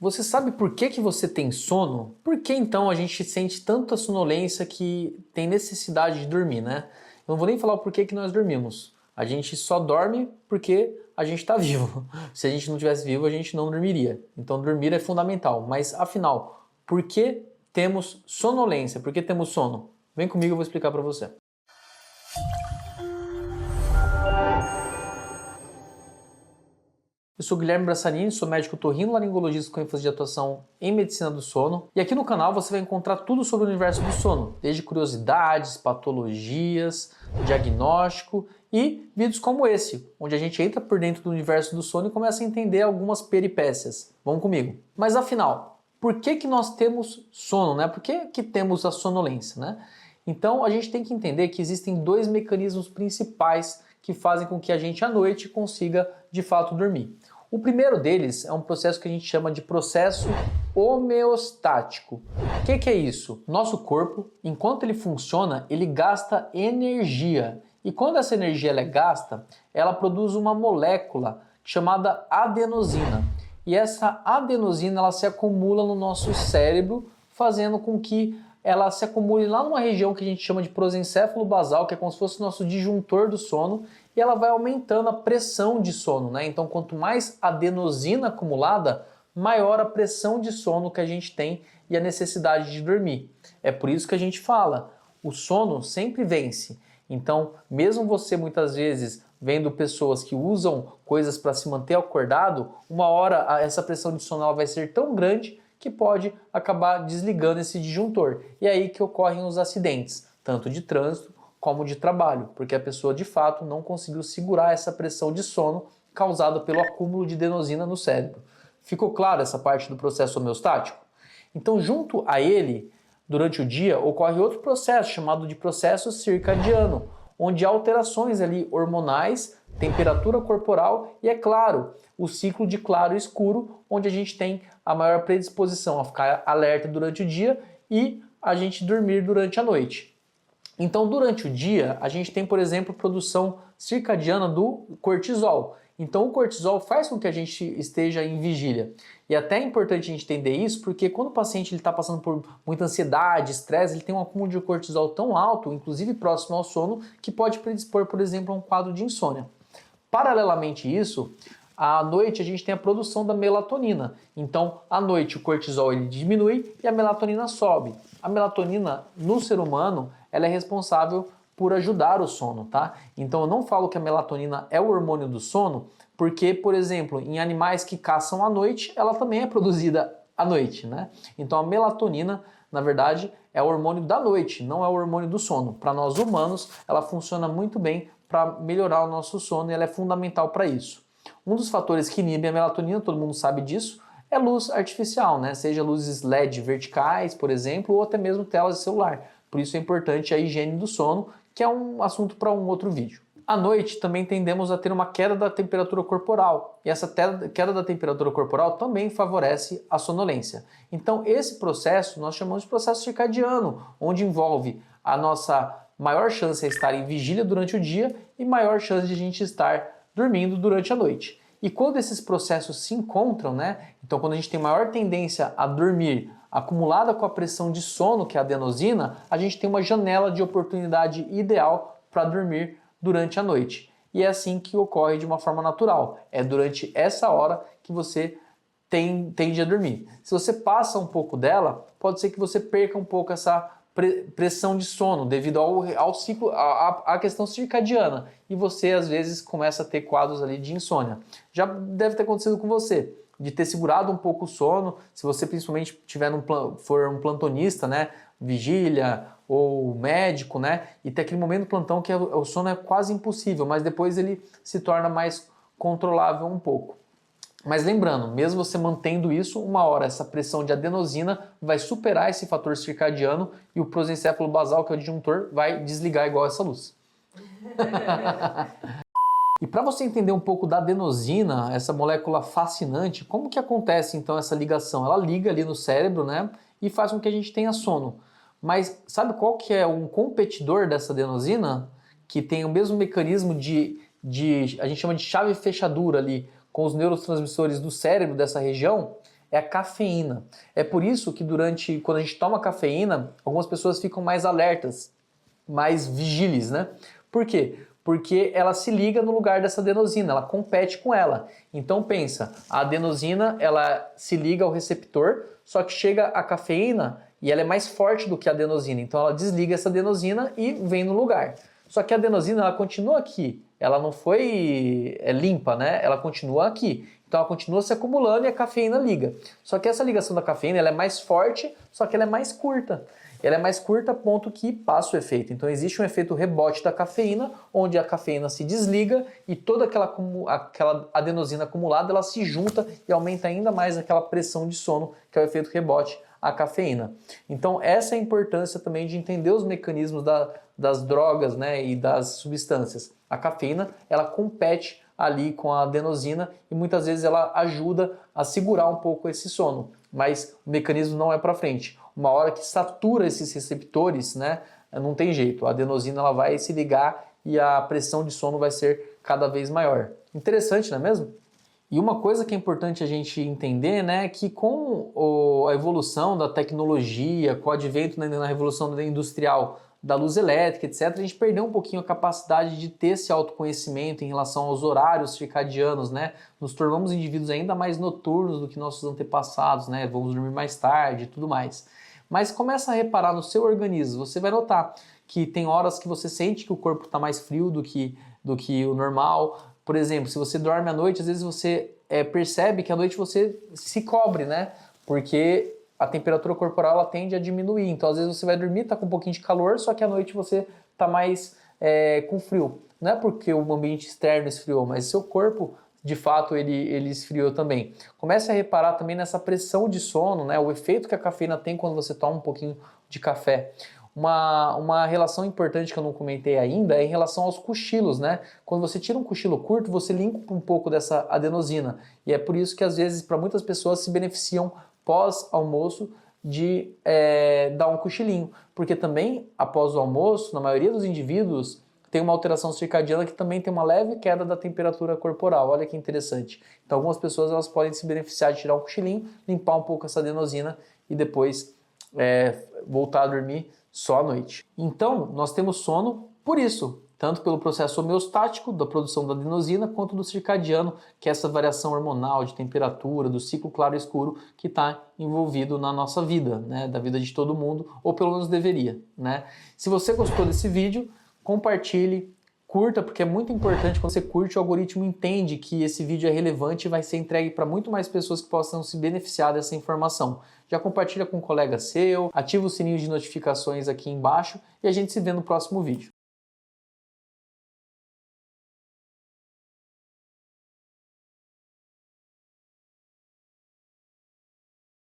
Você sabe por que você tem sono? Por que então a gente sente tanta sonolência que tem necessidade de dormir, né? Eu não vou nem falar o porquê que nós dormimos. A gente só dorme porque a gente está vivo. Se a gente não tivesse vivo, a gente não dormiria. Então dormir é fundamental. Mas afinal, por que temos sonolência? Por que temos sono? Vem comigo, eu vou explicar para você. Eu sou Guilherme Brassanini, sou médico otorrinolaringologista com ênfase de atuação em medicina do sono. E aqui no canal você vai encontrar tudo sobre o universo do sono, desde curiosidades, patologias, diagnóstico e vídeos como esse, onde a gente entra por dentro do universo do sono e começa a entender algumas peripécias. Vamos comigo. Mas afinal, por que nós temos sono, né? Por que temos a sonolência, né? Então a gente tem que entender que existem dois mecanismos principais que fazem com que a gente à noite consiga de fato dormir. O primeiro deles é um processo que a gente chama de processo homeostático. O que é isso? Nosso corpo, enquanto ele funciona, ele gasta energia. E quando essa energia é gasta, ela produz uma molécula chamada adenosina. E essa adenosina ela se acumula no nosso cérebro, fazendo com que ela se acumule lá numa região que a gente chama de prosencéfalo basal, que é como se fosse o nosso disjuntor do sono, e ela vai aumentando a pressão de sono, né? Então, quanto mais adenosina acumulada, maior a pressão de sono que a gente tem e a necessidade de dormir. É por isso que a gente fala, o sono sempre vence. Então, mesmo você muitas vezes vendo pessoas que usam coisas para se manter acordado, uma hora essa pressão de sono ela vai ser tão grande que pode acabar desligando esse disjuntor. E é aí que ocorrem os acidentes, tanto de trânsito como de trabalho, porque a pessoa de fato não conseguiu segurar essa pressão de sono causada pelo acúmulo de adenosina no cérebro. Ficou claro essa parte do processo homeostático? Então, junto a ele, durante o dia, ocorre outro processo chamado de processo circadiano, onde há alterações ali hormonais, temperatura corporal e, é claro, o ciclo de claro e escuro, onde a gente tem a maior predisposição a ficar alerta durante o dia e a gente dormir durante a noite. Então, durante o dia, a gente tem, por exemplo, produção circadiana do cortisol. Então, o cortisol faz com que a gente esteja em vigília. E até é importante a gente entender isso, porque quando o paciente está passando por muita ansiedade, estresse, ele tem um acúmulo de cortisol tão alto, inclusive próximo ao sono, que pode predispor, por exemplo, a um quadro de insônia. Paralelamente a isso, à noite a gente tem a produção da melatonina. Então, à noite o cortisol ele diminui e a melatonina sobe. A melatonina no ser humano, ela é responsável por ajudar o sono, tá? Então eu não falo que a melatonina é o hormônio do sono, porque, por exemplo, em animais que caçam à noite, ela também é produzida à noite, né? Então a melatonina, na verdade, é o hormônio da noite, não é o hormônio do sono. Para nós humanos, ela funciona muito bem para melhorar o nosso sono e ela é fundamental para isso. Um dos fatores que inibe a melatonina, todo mundo sabe disso, é luz artificial, né? Seja luzes LED verticais, por exemplo, ou até mesmo telas de celular. Por isso é importante a higiene do sono, que é um assunto para um outro vídeo. À noite também tendemos a ter uma queda da temperatura corporal, e essa queda da temperatura corporal também favorece a sonolência. Então esse processo nós chamamos de processo circadiano, onde envolve a nossa maior chance de estar em vigília durante o dia e maior chance de a gente estar dormindo durante a noite. E quando esses processos se encontram, né? Então quando a gente tem maior tendência a dormir acumulada com a pressão de sono, que é a adenosina, a gente tem uma janela de oportunidade ideal para dormir durante a noite. E é assim que ocorre de uma forma natural. É durante essa hora que você tende a dormir. Se você passa um pouco dela, pode ser que você perca um pouco essa pressão de sono devido ao ciclo, à questão circadiana. E você, às vezes, começa a ter quadros ali de insônia. Já deve ter acontecido com você, de ter segurado um pouco o sono, se você principalmente for um plantonista, né, vigília ou médico, né, e ter aquele momento do plantão que o sono é quase impossível, mas depois ele se torna mais controlável um pouco. Mas lembrando, mesmo você mantendo isso, uma hora essa pressão de adenosina vai superar esse fator circadiano e o prosencéfalo basal, que é o disjuntor, vai desligar igual essa luz. E para você entender um pouco da adenosina, essa molécula fascinante, como que acontece então essa ligação? Ela liga ali no cérebro, né, e faz com que a gente tenha sono. Mas sabe qual que é um competidor dessa adenosina? Que tem o mesmo mecanismo a gente chama de chave fechadura ali, com os neurotransmissores do cérebro dessa região? é a cafeína. É por isso que quando a gente toma cafeína, algumas pessoas ficam mais alertas, mais vigílias, né? Por quê? Porque ela se liga no lugar dessa adenosina, ela compete com ela. Então pensa, a adenosina ela se liga ao receptor, só que chega a cafeína e ela é mais forte do que a adenosina. Então ela desliga essa adenosina e vem no lugar. Só que a adenosina ela continua aqui, ela não foi limpa, né? Ela continua aqui. Então ela continua se acumulando e a cafeína liga. Só que essa ligação da cafeína ela é mais forte, só que ela é mais curta. Ela é mais curta a ponto que passa o efeito. Então existe um efeito rebote da cafeína, onde a cafeína se desliga e toda aquela adenosina acumulada ela se junta e aumenta ainda mais aquela pressão de sono, que é o efeito rebote à cafeína. Então essa é a importância também de entender os mecanismos das drogas, né, e das substâncias. A cafeína ela compete ali com a adenosina e muitas vezes ela ajuda a segurar um pouco esse sono, mas o mecanismo não é para frente. Uma hora que satura esses receptores, né, não tem jeito, a adenosina ela vai se ligar e a pressão de sono vai ser cada vez maior. Interessante, não é mesmo? E uma coisa que é importante a gente entender, né, é que com a evolução da tecnologia, com o advento na revolução industrial da luz elétrica, etc., a gente perdeu um pouquinho a capacidade de ter esse autoconhecimento em relação aos horários circadianos, né? Nos tornamos indivíduos ainda mais noturnos do que nossos antepassados, né? Vamos dormir mais tarde e tudo mais. Mas começa a reparar no seu organismo, você vai notar que tem horas que você sente que o corpo está mais frio do que o normal. Por exemplo, se você dorme à noite, às vezes você percebe que à noite você se cobre, né? Porque a temperatura corporal ela tende a diminuir. Então, às vezes você vai dormir, tá com um pouquinho de calor, só que à noite você tá mais com frio. Não é porque o ambiente externo esfriou, mas seu corpo, de fato, ele esfriou também. Comece a reparar também nessa pressão de sono, né? O efeito que a cafeína tem quando você toma um pouquinho de café. Uma relação importante que eu não comentei ainda é em relação aos cochilos, né? Quando você tira um cochilo curto, você limpa um pouco dessa adenosina. E é por isso que, às vezes, para muitas pessoas se beneficiam pós-almoço de dar um cochilinho. Porque também, após o almoço, na maioria dos indivíduos, tem uma alteração circadiana que também tem uma leve queda da temperatura corporal. Olha que interessante. Então, algumas pessoas elas podem se beneficiar de tirar um cochilinho, limpar um pouco essa adenosina e depois voltar a dormir só à noite. Então, nós temos sono por isso, tanto pelo processo homeostático da produção da adenosina, quanto do circadiano, que é essa variação hormonal de temperatura, do ciclo claro e escuro que está envolvido na nossa vida, né, da vida de todo mundo, ou pelo menos deveria, né? Se você gostou desse vídeo, compartilhe, curta, porque é muito importante quando você curte, o algoritmo entende que esse vídeo é relevante e vai ser entregue para muito mais pessoas que possam se beneficiar dessa informação. Já compartilha com um colega seu, ativa o sininho de notificações aqui embaixo e a gente se vê no próximo vídeo.